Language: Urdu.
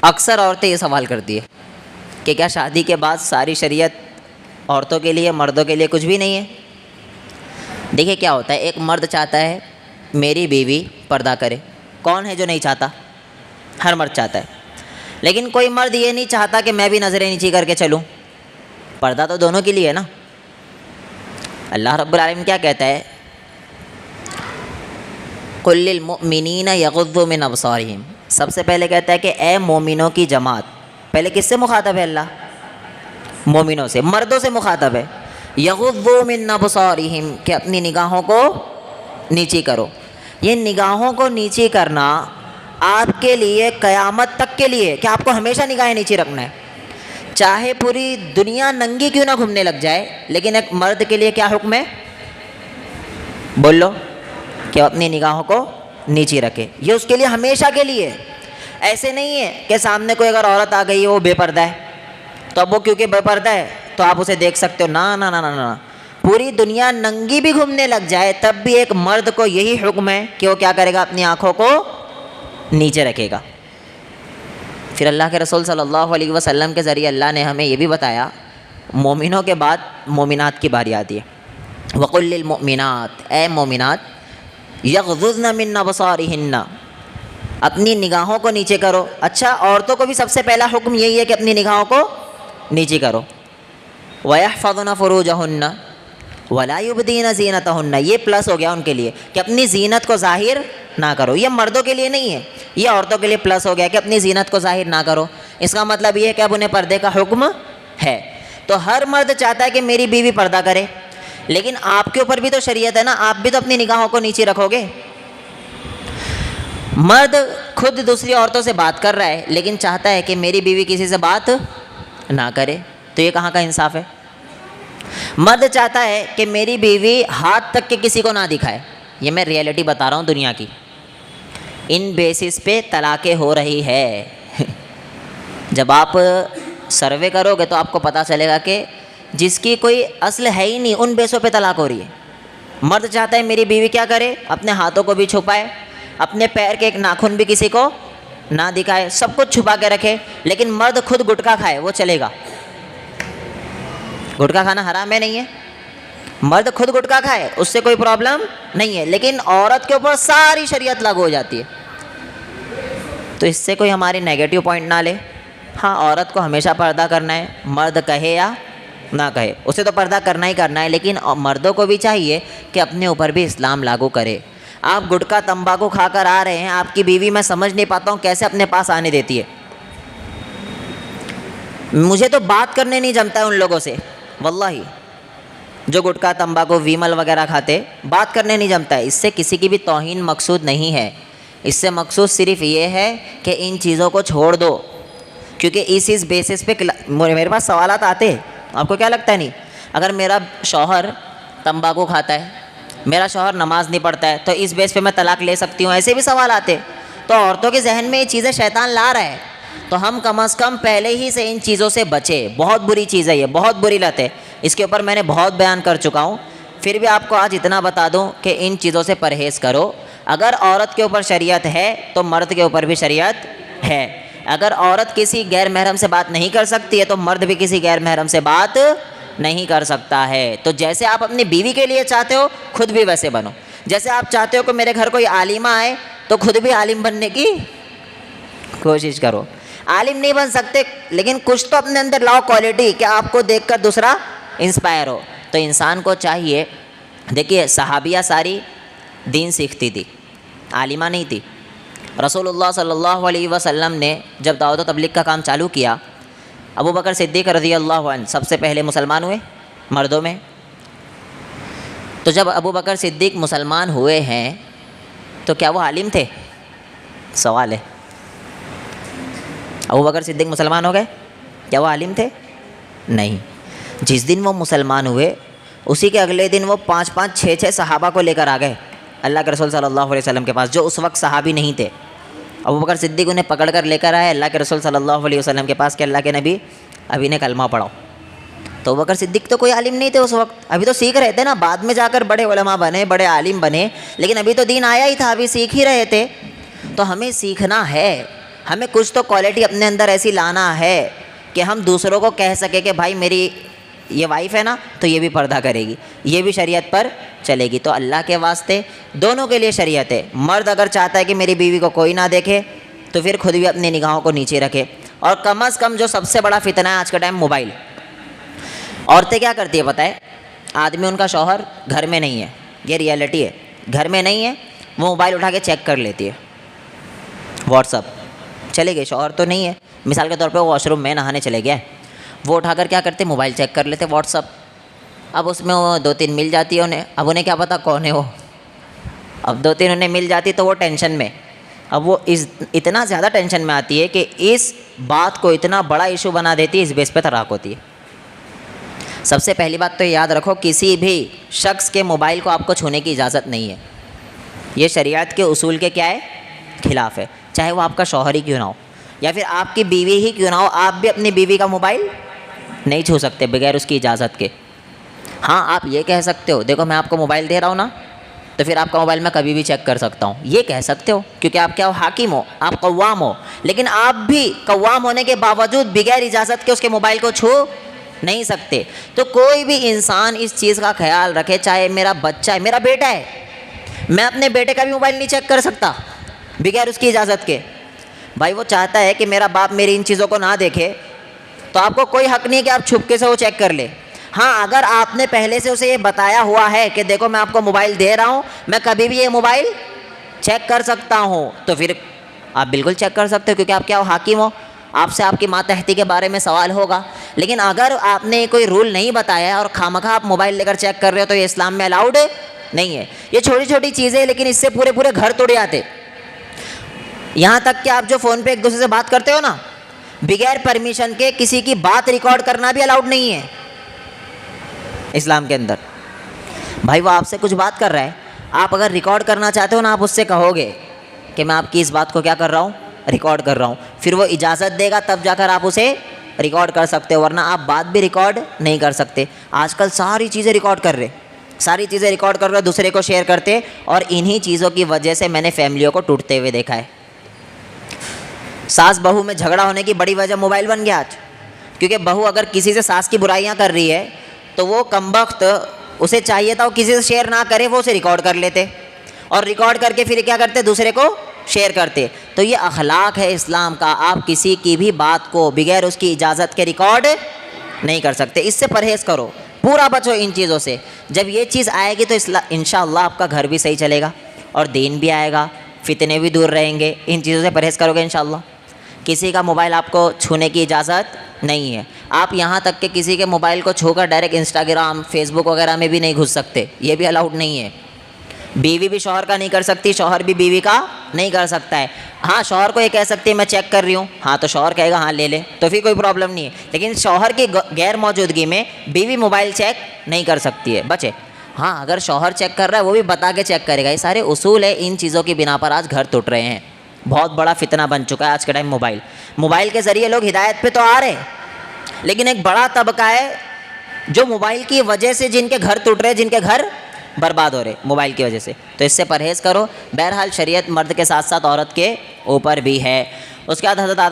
اکثر عورتیں یہ سوال کرتی ہے کہ کیا شادی کے بعد ساری شریعت عورتوں کے لیے مردوں کے لیے کچھ بھی نہیں ہے؟ دیکھیے کیا ہوتا ہے، ایک مرد چاہتا ہے میری بیوی پردہ کرے، کون ہے جو نہیں چاہتا؟ ہر مرد چاہتا ہے، لیکن کوئی مرد یہ نہیں چاہتا کہ میں بھی نظریں نیچی کر کے چلوں۔ پردہ تو دونوں کے لیے ہے نا۔ اللہ رب العالمین کیا کہتا ہے؟ قُل لِّلْمُؤْمِنِينَ يَغُضُّوا مِنْ أَبْصَارِهِمْ، سب سے پہلے کہتا ہے کہ اے مومنوں کی جماعت۔ پہلے کس سے مخاطب ہے اللہ؟ مومنوں سے، مردوں سے مخاطب ہے۔ یغضوا من ابصارہم، کہ اپنی نگاہوں کو نیچی کرو۔ یہ نگاہوں کو نیچی کرنا آپ کے لیے قیامت تک کے لیے، کہ آپ کو ہمیشہ نگاہیں نیچی رکھنا ہے، چاہے پوری دنیا ننگی کیوں نہ گھومنے لگ جائے، لیکن ایک مرد کے لیے کیا حکم ہے؟ بول لو، کہ اپنی نگاہوں کو نیچی رکھے۔ یہ اس کے لیے ہمیشہ کے لیے، ایسے نہیں ہے کہ سامنے کوئی اگر عورت آ گئی ہے وہ بے پردہ ہے تو اب وہ کیونکہ بے پردہ ہے تو آپ اسے دیکھ سکتے ہو، نہ نہ نہ نہ، پوری دنیا ننگی بھی گھومنے لگ جائے تب بھی ایک مرد کو یہی حکم ہے کہ وہ کیا کرے گا؟ اپنی آنکھوں کو نیچے رکھے گا۔ پھر اللہ کے رسول صلی اللہ علیہ وسلم کے ذریعے اللہ نے ہمیں یہ بھی بتایا، مومنوں کے بعد مومنات کی باری آتی ہے۔ وَقُل لِّلْمُؤْمِنَاتِ، اے مومنات، یغضضن من ابصارہن، اپنی نگاہوں کو نیچے کرو۔ اچھا، عورتوں کو بھی سب سے پہلا حکم یہی ہے کہ اپنی نگاہوں کو نیچے کرو۔ وَيَحْفَظْنَ فُرُوجَهُنَّ وَلَا يُبْدِينَ زِينَتَهُنَّ، یہ پلس ہو گیا ان کے لیے کہ اپنی زینت کو ظاہر نہ کرو۔ یہ مردوں کے لیے نہیں ہے، یہ عورتوں کے لیے پلس ہو گیا کہ اپنی زینت کو ظاہر نہ کرو۔ اس کا مطلب یہ ہے کہ اب انہیں پردے کا حکم ہے۔ تو ہر مرد چاہتا ہے کہ میری بیوی پردہ کرے، لیکن آپ کے اوپر بھی تو شریعت ہے نا، آپ بھی تو اپنی نگاہوں کو نیچے رکھو گے۔ مرد خود دوسری عورتوں سے بات کر رہا ہے لیکن چاہتا ہے کہ میری بیوی کسی سے بات نہ کرے، تو یہ کہاں کا انصاف ہے؟ مرد چاہتا ہے کہ میری بیوی ہاتھ تک کے کسی کو نہ دکھائے۔ یہ میں ریئلٹی بتا رہا ہوں دنیا کی، ان بیسس پہ طلاقیں ہو رہی ہے۔ جب آپ سروے کرو گے تو آپ کو پتہ چلے گا کہ جس کی کوئی اصل ہے ہی نہیں، ان بیسوں پہ طلاق ہو رہی ہے۔ مرد چاہتا ہے میری بیوی کیا کرے؟ اپنے ہاتھوں کو بھی چھپائے، اپنے پیر کے ایک ناخن بھی کسی کو نہ دکھائے، سب کچھ چھپا کے رکھے، لیکن مرد خود گٹکا کھائے وہ چلے گا؟ گٹکا کھانا حرام ہے نہیں ہے؟ مرد خود گٹکا کھائے اس سے کوئی پرابلم نہیں ہے، لیکن عورت کے اوپر ساری شریعت لاگو ہو جاتی ہے۔ تو اس سے کوئی ہماری نیگیٹو پوائنٹ نہ لے۔ ہاں، عورت کو ہمیشہ پردہ کرنا ہے، مرد کہے یا نہ کہے، اسے تو پردہ کرنا ہی کرنا ہے، لیکن مردوں کو بھی چاہیے کہ اپنے اوپر بھی اسلام لاگو کرے۔ آپ گٹکا تمباکو کھا کر آ رہے ہیں، آپ کی بیوی میں سمجھ نہیں پاتا ہوں کیسے اپنے پاس آنے دیتی ہے۔ مجھے تو بات کرنے نہیں جمتا ہے ان لوگوں سے، واللہ، جو گٹکا تمباکو ویمل وغیرہ کھاتے، بات کرنے نہیں جمتا ہے۔ اس سے کسی کی بھی توہین مقصود نہیں ہے، اس سے مقصود صرف یہ ہے کہ ان چیزوں کو چھوڑ دو، کیونکہ اس بیسس پہ میرے پاس سوالات آتے ہیں۔ آپ کو کیا لگتا ہے؟ نہیں، اگر میرا شوہر تمباکو کھاتا ہے، میرا شوہر نماز نہیں پڑھتا ہے، تو اس بیس پہ میں طلاق لے سکتی ہوں؟ ایسے بھی سوال آتے۔ تو عورتوں کے ذہن میں یہ چیزیں شیطان لا رہا ہے، تو ہم کم از کم پہلے ہی سے ان چیزوں سے بچے۔ بہت بری چیز ہے یہ، بہت بری لت ہے، اس کے اوپر میں نے بہت بیان کر چکا ہوں، پھر بھی آپ کو آج اتنا بتا دوں کہ ان چیزوں سے پرہیز کرو۔ اگر عورت کے اوپر شریعت ہے تو مرد کے اوپر بھی شریعت ہے۔ اگر عورت کسی غیر محرم سے بات نہیں کر سکتی ہے تو مرد بھی کسی غیر محرم سے بات نہیں کر سکتا ہے۔ تو جیسے آپ اپنی بیوی کے لیے چاہتے ہو، خود بھی ویسے بنو۔ جیسے آپ چاہتے ہو کہ میرے گھر کوئی عالمہ آئے تو خود بھی عالم بننے کی کوشش کرو۔ عالم نہیں بن سکتے لیکن کچھ تو اپنے اندر لاؤ کوالٹی کہ آپ کو دیکھ کر دوسرا انسپائر ہو۔ تو انسان کو چاہیے، دیکھیے صحابیہ ساری دین سیکھتی تھی، عالمہ نہیں تھی۔ رسول اللہ صلی اللہ علیہ وسلم نے جب دعوت و تبلیغ کا کام چالو کیا، ابو بکر صدیق رضی اللہ عنہ سب سے پہلے مسلمان ہوئے مردوں میں۔ تو جب ابو بکر صدیق مسلمان ہوئے ہیں تو کیا وہ عالم تھے؟ سوال ہے۔ ابو بکر صدیق مسلمان ہو گئے، کیا وہ عالم تھے؟ نہیں۔ جس دن وہ مسلمان ہوئے اسی کے اگلے دن وہ 5 6 صحابہ کو لے کر آ گئے اللہ کے رسول صلی اللہ علیہ وسلم کے پاس، جو اس وقت صحابی نہیں تھے۔ ابو بکر صدیق انہیں پکڑ کر لے کر آئے اللہ کے رسول صلی اللہ علیہ وسلم کے پاس کہ اللہ کے نبی ابھی نے کلمہ پڑھاؤ۔ تو ابو بکر صدیق تو کوئی عالم نہیں تھے اس وقت، ابھی تو سیکھ رہے تھے نا، بعد میں جا کر بڑے علماء بنے، بڑے عالم بنے، لیکن ابھی تو دین آیا ہی تھا، ابھی سیکھ ہی رہے تھے۔ تو ہمیں سیکھنا ہے، ہمیں کچھ تو کوالٹی اپنے اندر ایسی لانا ہے کہ ہم دوسروں کو کہہ سکیں کہ بھائی میری یہ وائف ہے نا تو یہ بھی پردہ کرے گی، یہ بھی شریعت پر چلے گی۔ تو اللہ کے واسطے دونوں کے لیے شریعت ہے۔ مرد اگر چاہتا ہے کہ میری بیوی کو کوئی نہ دیکھے تو پھر خود بھی اپنی نگاہوں کو نیچے رکھے۔ اور کم از کم جو سب سے بڑا فتنہ ہے آج کا ٹائم موبائل۔ عورتیں کیا کرتی ہے پتہ ہے؟ آدمی ان کا شوہر گھر میں نہیں ہے، یہ ریئلٹی ہے، گھر میں نہیں ہے، وہ موبائل اٹھا کے چیک کر لیتی ہے، واٹس اپ چلے گئے، شوہر تو نہیں ہے، مثال کے طور پہ وہ واش روم میں نہانے چلے گیا ہے، وہ اٹھا کر کیا کرتے موبائل چیک کر لیتے واٹس اپ۔ اب اس میں وہ 2-3 مل جاتی ہے انہیں، اب انہیں کیا پتہ کون ہے وہ، اب 2-3 انہیں مل جاتی تو وہ ٹینشن میں، اب وہ اتنا زیادہ ٹینشن میں آتی ہے کہ اس بات کو اتنا بڑا ایشو بنا دیتی ہے، اس بیس پہ طلاق ہوتی ہے۔ سب سے پہلی بات تو یاد رکھو، کسی بھی شخص کے موبائل کو آپ کو چھونے کی اجازت نہیں ہے، یہ شریعت کے اصول کے کیا ہے؟ خلاف ہے، چاہے وہ آپ کا شوہر ہی کیوں نہ ہو یا پھر آپ کی بیوی ہی کیوں نہ ہو، آپ بھی اپنی بیوی کا موبائل نہیں چھو سکتے بغیر اس کی اجازت کے۔ ہاں آپ یہ کہہ سکتے ہو دیکھو میں آپ کو موبائل دے رہا ہوں نا تو پھر آپ کا موبائل میں کبھی بھی چیک کر سکتا ہوں، یہ کہہ سکتے ہو کیونکہ آپ کیا ہو؟ حاکم ہو، آپ قوام ہو، لیکن آپ بھی قوام ہونے کے باوجود بغیر اجازت کے اس کے موبائل کو چھو نہیں سکتے۔ تو کوئی بھی انسان اس چیز کا خیال رکھے، چاہے میرا بچہ ہے، میرا بیٹا ہے، میں اپنے بیٹے کا بھی موبائل نہیں چیک کر سکتا بغیر اس کی اجازت کے۔ بھائی وہ چاہتا ہے کہ میرا باپ میری ان چیزوں کو نہ دیکھے تو آپ کو کوئی حق نہیں کہ آپ چھپکے سے وہ چیک کر لے۔ ہاں اگر آپ نے پہلے سے اسے یہ بتایا ہوا ہے کہ دیکھو میں آپ کو موبائل دے رہا ہوں، میں کبھی بھی یہ موبائل چیک کر سکتا ہوں، تو پھر آپ بالکل چیک کر سکتے ہو کیونکہ آپ کیا ہو؟ حاکم ہو، آپ سے آپ کی ماتحتی کے بارے میں سوال ہوگا۔ لیکن اگر آپ نے کوئی رول نہیں بتایا اور خامخواہ آپ موبائل لے کر چیک کر رہے ہو تو یہ اسلام میں الاؤڈ نہیں ہے۔ یہ چھوٹی چھوٹی چیزیں لیکن اس سے پورے پورے گھر توڑ جاتے۔ یہاں تک کہ آپ جو فون پہ ایک دوسرے سے بات کرتے ہو نا، بغیر پرمیشن کے کسی کی بات ریکارڈ کرنا بھی الاؤڈ نہیں ہے اسلام کے اندر۔ بھائی وہ آپ سے کچھ بات کر رہا ہے، آپ اگر ریکارڈ کرنا چاہتے ہو نا، آپ اس سے کہو گے کہ میں آپ کی اس بات کو کیا کر رہا ہوں؟ ریکارڈ کر رہا ہوں، پھر وہ اجازت دے گا تب جا کر آپ اسے ریکارڈ کر سکتے ہو، ورنہ آپ بات بھی ریکارڈ نہیں کر سکتے۔ آج کل ساری چیزیں ریکارڈ کر رہے دوسرے کو شیئر کرتے، اور انہی چیزوں کی وجہ سے میں نے فیملیوں کو ٹوٹتے ہوئے دیکھا ہے۔ ساس بہو میں جھگڑا ہونے کی بڑی وجہ موبائل بن گیا آج، کیونکہ بہو اگر کسی سے ساس کی برائیاں کر رہی ہے تو وہ کمبخت اسے چاہیے تھا وہ کسی سے شیئر نہ کرے، وہ اسے ریکارڈ کر لیتے اور ریکارڈ کر کے پھر کیا کرتے؟ دوسرے کو شیئر کرتے۔ تو یہ اخلاق ہے اسلام کا، آپ کسی کی بھی بات کو بغیر اس کی اجازت کے ریکارڈ نہیں کر سکتے۔ اس سے پرہیز کرو، پورا بچو ان چیزوں سے۔ جب یہ چیز آئے گی تو انشاءاللہ آپ کا گھر بھی صحیح چلے گا اور دین بھی آئے گا، فتنے بھی دور رہیں گے۔ ان چیزوں سے پرہیز کرو گے انشاءاللہ۔ کسی کا موبائل آپ کو چھونے کی اجازت نہیں ہے، آپ یہاں تک کہ کسی کے موبائل کو چھو کر ڈائریکٹ انسٹاگرام، فیس بک وغیرہ میں بھی نہیں گھس سکتے، یہ بھی الاؤڈ نہیں ہے۔ بیوی بھی شوہر کا نہیں کر سکتی، شوہر بھی بیوی کا نہیں کر سکتا ہے۔ ہاں شوہر کو یہ کہہ سکتی ہے میں چیک کر رہی ہوں، ہاں تو شوہر کہے گا ہاں لے لے، تو پھر کوئی پرابلم نہیں ہے، لیکن شوہر کی غیر موجودگی میں بیوی موبائل چیک نہیں کر سکتی ہے، بچے۔ ہاں اگر شوہر چیک کر رہا ہے وہ بھی بتا کے چیک کرے گا۔ یہ سارے اصول ہے، ان چیزوں کی بنا پر آج گھر ٹوٹ رہے ہیں۔ بہت بڑا فتنہ بن چکا ہے آج کے ٹائم موبائل کے ذریعے لوگ ہدایت پہ تو آ رہے ہیں، لیکن ایک بڑا طبقہ ہے جو موبائل کی وجہ سے جن کے گھر ٹوٹ رہے، جن کے گھر برباد ہو رہے موبائل کی وجہ سے۔ تو اس سے پرہیز کرو۔ بہرحال شریعت مرد کے ساتھ ساتھ عورت کے اوپر بھی ہے۔ اس کے بعد حضرت آدم